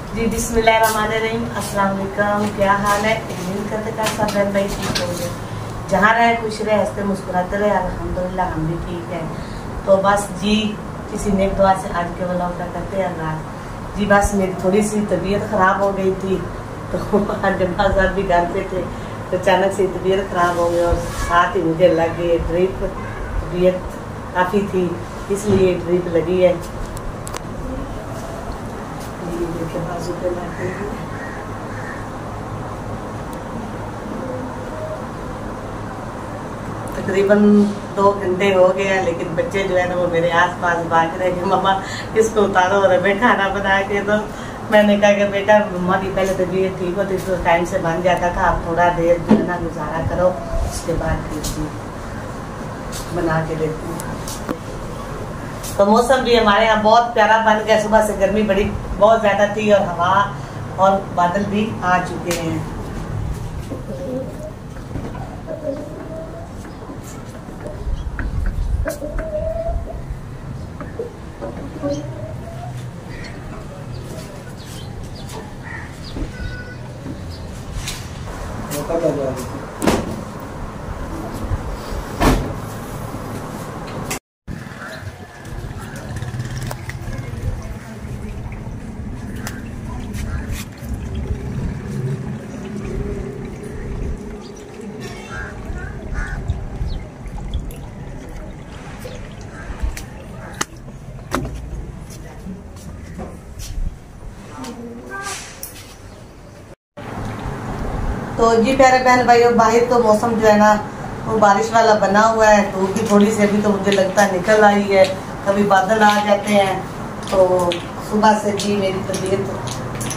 जी बिस्मिल्लाहिर्रहमानिर्रहीम, अस्सलाम वालेकुम। क्या हाल है? उम्मीद करते हैं सब बहन भाई ठीक होंगे। जहाँ रहे खुश रहे, हंसते मुस्कुराते रहे। अल्हम्दुलिल्लाह हम भी ठीक है। तो बस जी किसी नेक दुआ से आज के व्लॉग का करते हैं आगाज़। जी बस मेरी थोड़ी सी तबीयत ख़राब हो गई थी, तो आज जमात भी घर पे थे, तो अचानक से तबीयत ख़राब हो गई और साथ ही मुझे लगे ड्रिप। तबीयत काफ़ी थी इसलिए ड्रिप लगी है। के बाजू पे तकरीबन 2 घंटे हो गए हैं, लेकिन बच्चे जो है ना वो मेरे आसपास भाग रहे हैं, मम्मा इसको उतारो और हमें खाना बना के दो। मैंने कहा कि बेटा मम्मा की पहले तबीयत ठीक होती तो टाइम से बन जाता था, आप थोड़ा देर जो है ना गुजारा करो, उसके बाद फिर बना के देती हूँ। तो मौसम भी हमारे यहाँ बहुत प्यारा बन गया। सुबह से गर्मी बड़ी बहुत ज़्यादा थी और हवा और बादल भी आ चुके हैं। तो जी प्यारे बहन भाइयों, बाहर तो मौसम जो है ना वो बारिश वाला बना हुआ है। धूप भी थोड़ी सी अभी तो मुझे लगता है निकल आई है, कभी बादल आ जाते हैं। तो सुबह से जी मेरी तबीयत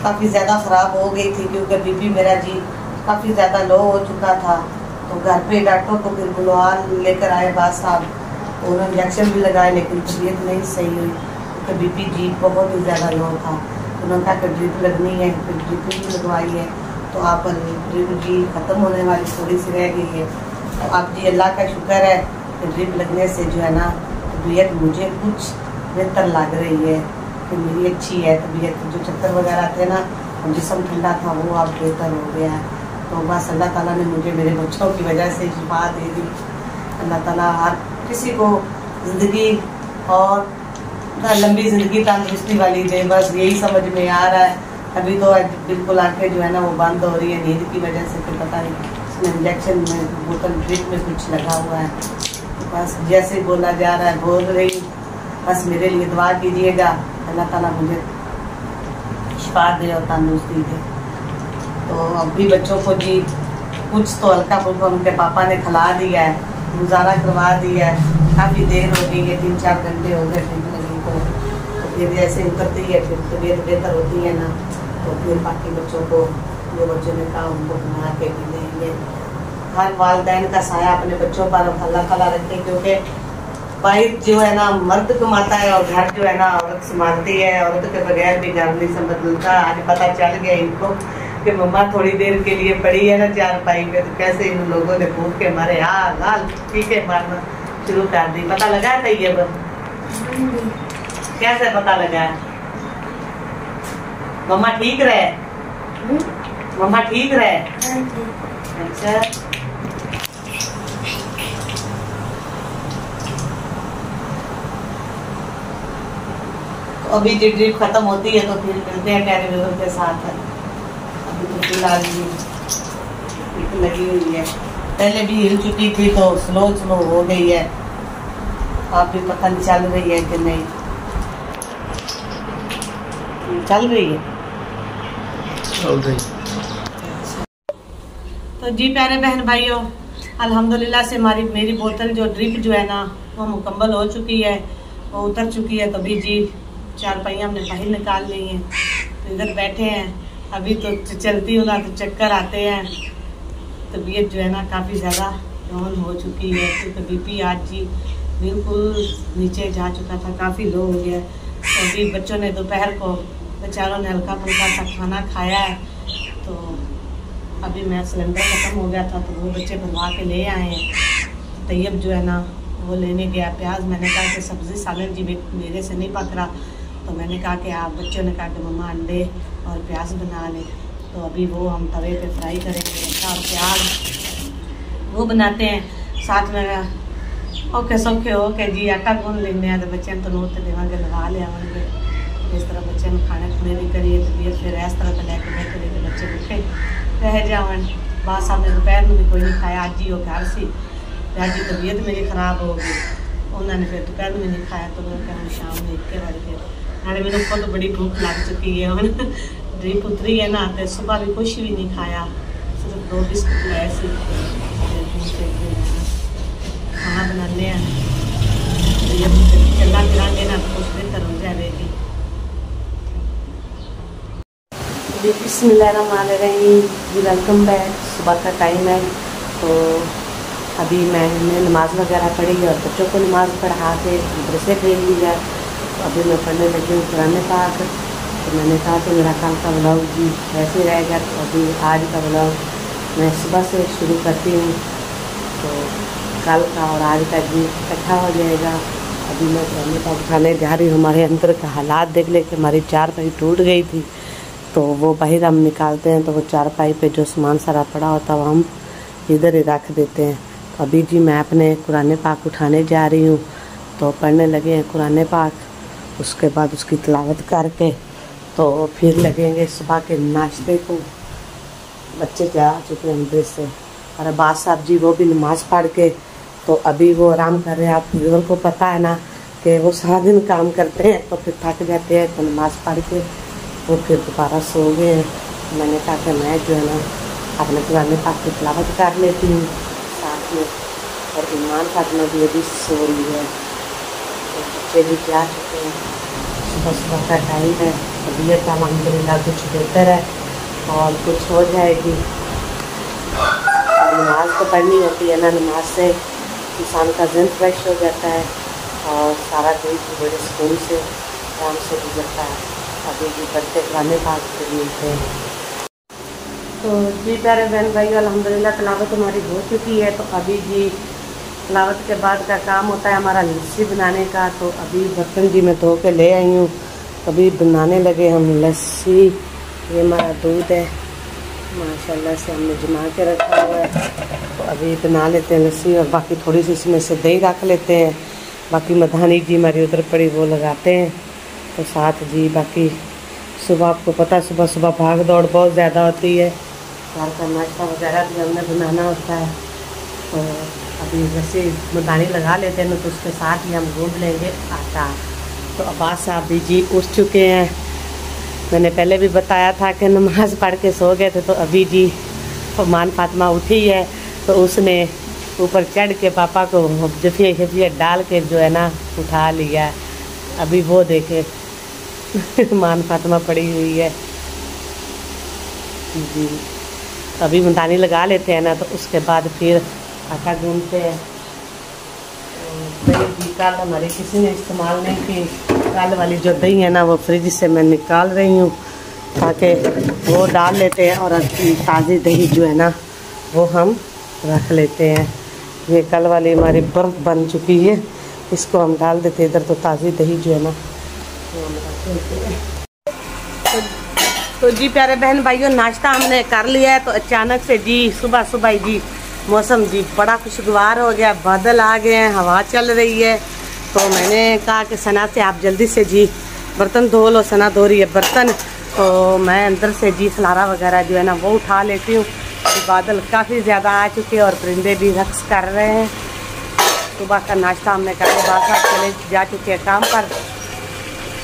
काफ़ी ज़्यादा ख़राब हो गई थी, क्योंकि बीपी मेरा जी काफ़ी ज़्यादा लो हो चुका था। तो घर पे डॉक्टर को फिर बुलवा लेकर आए बात साहब, उन्होंने इंजेक्शन भी लगाए, लेकिन तबीयत नहीं सही हुई क्योंकि बीपी जी बहुत ही ज़्यादा लो था। उन्होंने कहा कि ड्रिप लगनी है, फिर ड्रिप भी लगवाई है। तो आप ड्रिप जी ख़त्म होने वाली थोड़ी सी रह गई है। तो आप जी अल्लाह का शुक्र है कि ड्रिप लगने से जो है ना तबीयत मुझे कुछ बेहतर लग रही है, कि मेरी अच्छी है तबीयत। जो चक्कर वगैरह थे ना, जिस्म ठंडा था, वो अब बेहतर हो गया है। तो बस अल्लाह ताला ने मुझे मेरे बच्चों की वजह से शिफा दे दी। अल्लाह ताला हर किसी को ज़िंदगी और लंबी ज़िंदगी तंदुरुस्ती वाली दे, बस यही समझ में आ रहा है। अभी तो बिल्कुल आंखें जो है ना वो बंद हो रही है नींद की वजह से, तो पता नहीं इसमें इंजेक्शन में बोतल ड्रिप में कुछ लगा हुआ है। तो बस जैसे बोला जा रहा है बोल रही, बस मेरे लिए दुआ कीजिएगा, अल्लाह ताला मुझे शिफा दे और तंदुरुस्ती दे। तो अभी बच्चों को जी कुछ तो हल्का फुल्का उनके पापा ने खिला दिया है, गुजारा करवा दिया है। काफ़ी देर हो गई है, 3-4 घंटे हो गए ड्रिप लगी। तो फिर जैसे उतरती है फिर तबीयत बेहतर होती है ना, तो फिर बाकी बच्चों को जो बच्चों ने कहा उनको बना के भी देंगे। हर वालिदैन का साया अपने बच्चों पर अल्लाह ताला रखे, क्योंकि भाई जो है ना मर्द कमाता है और घर जो है ना औरत संभालती है। औरत के बगैर भी घर नहीं संभलता। आज पता चल गया इनको कि मम्मा थोड़ी देर के लिए पड़ी है ना चारपाई पे, तो कैसे इन लोगों ने भूख के मारे लाल ठीक मारना शुरू कर दी। पता लगा था ये कैसे पता लगा? मम्मा ठीक रहे? मम्मा ठीक रहे? अच्छा, तो अभी जब ड्रिप खत्म होती है तो फिर मिलते हैं टेलीविजन के साथ। अभी तो फिलहाल लगी हुई है, पहले भी हिल चुकी थी तो स्लो हो गई है। आप भी पता नहीं चल रही है कि नहीं चल रही है? तो जी प्यारे बहन भाइयों, अल्हम्दुलिल्लाह से मेरी बोतल जो ड्रिप जो है ना वो मुकम्मल हो चुकी है, वो उतर चुकी है। तो अभी जी चारपाइयाँ हमने बाहर निकाल ली हैं, तो इधर बैठे हैं। अभी तो चलती हूँ ना तो चक्कर आते हैं। तबीयत जो है ना काफ़ी ज़्यादा डाउन हो चुकी है, क्योंकि बीपी आज जी बिल्कुल नीचे जा चुका था, काफ़ी लो हो गया। तो अभी बच्चों ने दोपहर को बेचारों ने हल्का फुल्का सा खाना खाया है। तो अभी मैं सिलेंडर ख़त्म हो गया था तो वो बच्चे बनवा के ले आए हैं। तैयब जो है ना वो लेने गया प्याज। मैंने कहा कि सब्ज़ी सालन जी मेरे से नहीं पक रहा, तो मैंने कहा कि आप बच्चों ने कहा कि मम्मा अंडे और प्याज बना लें, तो अभी वो हम तवे पे फ्राई करेंगे और प्याज वो बनाते हैं। साथ में ओके सौखे ओके जी आटा गूंद लेने तो बच्चों तो नोट देवे लगा लियावे। इस तरह बच्चों खाने खुने भी करिए तबीयत फिर इस तरह तो लैके बैठे रहे कि बच्चे भूखे रह जावन। बाद साहब ने दोपहर में भी कोई नहीं खाया, अज ही वो घर से अज ही तबीयत मेरी खराब हो गई, उन्होंने फिर दोपहर में नहीं खाया। तो मैं कहना शाम में एक बार फिर नाले मेरे खुद बड़ी भूख लग चुकी है हम ड्रिप उतरी है ना, तो सुबह भी कुछ भी नहीं खाया, सिर्फ 2 बिस्कुट लाए से खाना बनाने चलना फिरांगे ना तो कुछ बेहतर हो जाएगी। बिस्मिल्लाहिर्रहमानिर्रहीम जी, वेलकम बैक। सुबह का टाइम है तो अभी मैंने नमाज़ वगैरह पढ़ी और बच्चों को नमाज़ पढ़ा के मदरसे भेज दिया। तो अभी मैं पढ़ने लगी हूँ कुरान पाक। तो मैंने कहा कि मेरा कल का व्लॉग जी ऐसे रहेगा, तो अभी आज का व्लॉग मैं सुबह से शुरू करती हूँ, तो कल का और आज का जी इकट्ठा हो जाएगा। अभी मैं कुरान पाक उठाने जा रही हूँ। हमारे अंदर का हालात देख ले कि हमारी चारपाई टूट गई थी, तो वो बाहर हम निकालते हैं, तो वो चारपाई पे जो सामान सारा पड़ा होता है वो हम इधर ही रख देते हैं। तो अभी जी मैं अपने कुरान पाक उठाने जा रही हूँ, तो पढ़ने लगे हैं कुरान पाक। उसके बाद उसकी तिलावत करके तो फिर लगेंगे सुबह के नाश्ते को। बच्चे जा चुके हैं मदरसे से और अब्बास साहब जी वो भी नमाज़ पढ़ के तो अभी वो आराम कर रहे हैं। आप लोगों को पता है ना कि वो सारा दिन काम करते हैं तो फिर थक जाते हैं, तो नमाज़ पढ़ के वो फिर दोबारा सो गए हैं। मैंने कहा कि मैं जो है ना अपने कुरान पाक की तिलावत कर लेती हूँ साथ में, और ईमान फातिमा भी अभी सो रही है। तो बच्चे भी जा चुके हैं, सुबह सुबह का टाइम है। तबीयत अल्हम्दुलिल्लाह कुछ बेहतर है और कुछ हो जाएगी। नमाज तो पढ़नी होती है ना, नमाज से इंसान का ज़हन फ्रेश हो जाता है और सारा दिन बड़े सुकून से आराम से गुजरता है। अभी भी पढ़ते कुरान पाक के मिलते हैं। तो जी प्यारे बहन भाई अल्हम्दुलिल्लाह तिलावत हमारी हो चुकी है। तो अभी जी तिलावत के बाद का काम होता है हमारा लस्सी बनाने का। तो अभी बर्तन जी मैं धो के ले आई हूँ, अभी बनाने लगे हम लस्सी। ये हमारा दूध है माशाल्लाह से हमने जमा के रखा हुआ है, तो अभी बना लेते हैं लस्सी। और बाकी थोड़ी सी इसमें से दही रख लेते हैं। बाकी मधानी जी हमारी उधर पड़ी वो लगाते हैं। तो साथ जी बाकी सुबह आपको पता है सुबह सुबह भाग दौड़ बहुत ज़्यादा होती है, घर का नाश्ता वगैरह भी हमने बनाना होता है। तो अभी वैसे मदानी लगा लेते हैं, तो उसके साथ ही हम गूंद लेंगे आटा। तो अब्बास साहब भी जी उठ चुके हैं। मैंने पहले भी बताया था कि नमाज़ पढ़ के सो गए थे, तो अभी जी ईमान फातिमा उठी है, तो उसने ऊपर चढ़ के पापा को जफिया शफिया डाल के जो है ना उठा लिया। अभी वो देखे ईमान फातिमा पड़ी हुई है जी। अभी मदानी लगा लेते हैं ना, तो उसके बाद फिर आटा गूंदते हैं। दही कल हमारी किसी ने इस्तेमाल नहीं की, कल वाली जो दही है ना वो फ्रिज से मैं निकाल रही हूँ ताकि वो डाल लेते हैं और ताज़ी दही जो है ना वो हम रख लेते हैं। ये कल वाली हमारी बर्फ़ बन चुकी है, इसको हम डाल देते हैं इधर, तो ताज़ी दही जो है ना वो हम रख लेते हैं। तो जी प्यारे बहन भाइयों नाश्ता हमने कर लिया है। तो अचानक से जी सुबह सुबह जी मौसम जी बड़ा खुशगवार हो गया, बादल आ गए हैं, हवा चल रही है। तो मैंने कहा कि सना से आप जल्दी से जी बर्तन धो लो, सना धो रही है बर्तन। तो मैं अंदर से जी खलारा वगैरह जो है ना वो उठा लेती हूँ। बादल काफ़ी ज़्यादा आ चुके हैं और परिंदे भी रक्स कर रहे हैं। सुबह का नाश्ता हमने कर लिया, बासा चले जा चुके हैं काम पर।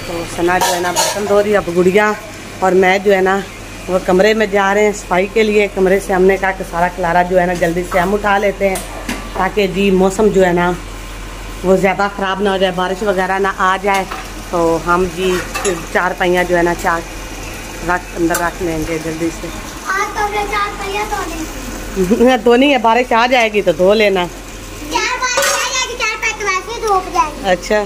तो सना जो है ना बर्तन धो रही है, अब गुड़िया और मैं जो है ना वो कमरे में जा रहे हैं सफाई के लिए। कमरे से हमने कहा कि सारा खलारा जो है ना जल्दी से हम उठा लेते हैं ताकि जी मौसम जो है ना वो ज़्यादा ख़राब ना हो जाए, बारिश वगैरह ना आ जाए। तो हम जी चार पहिया जो है ना चार अंदर रख लेंगे जल्दी से। तो नहीं है, बारिश आ जाएगी तो धो लेना। बारिश आ जाएगी, 4 पैक वैसे धूप जाएगी। अच्छा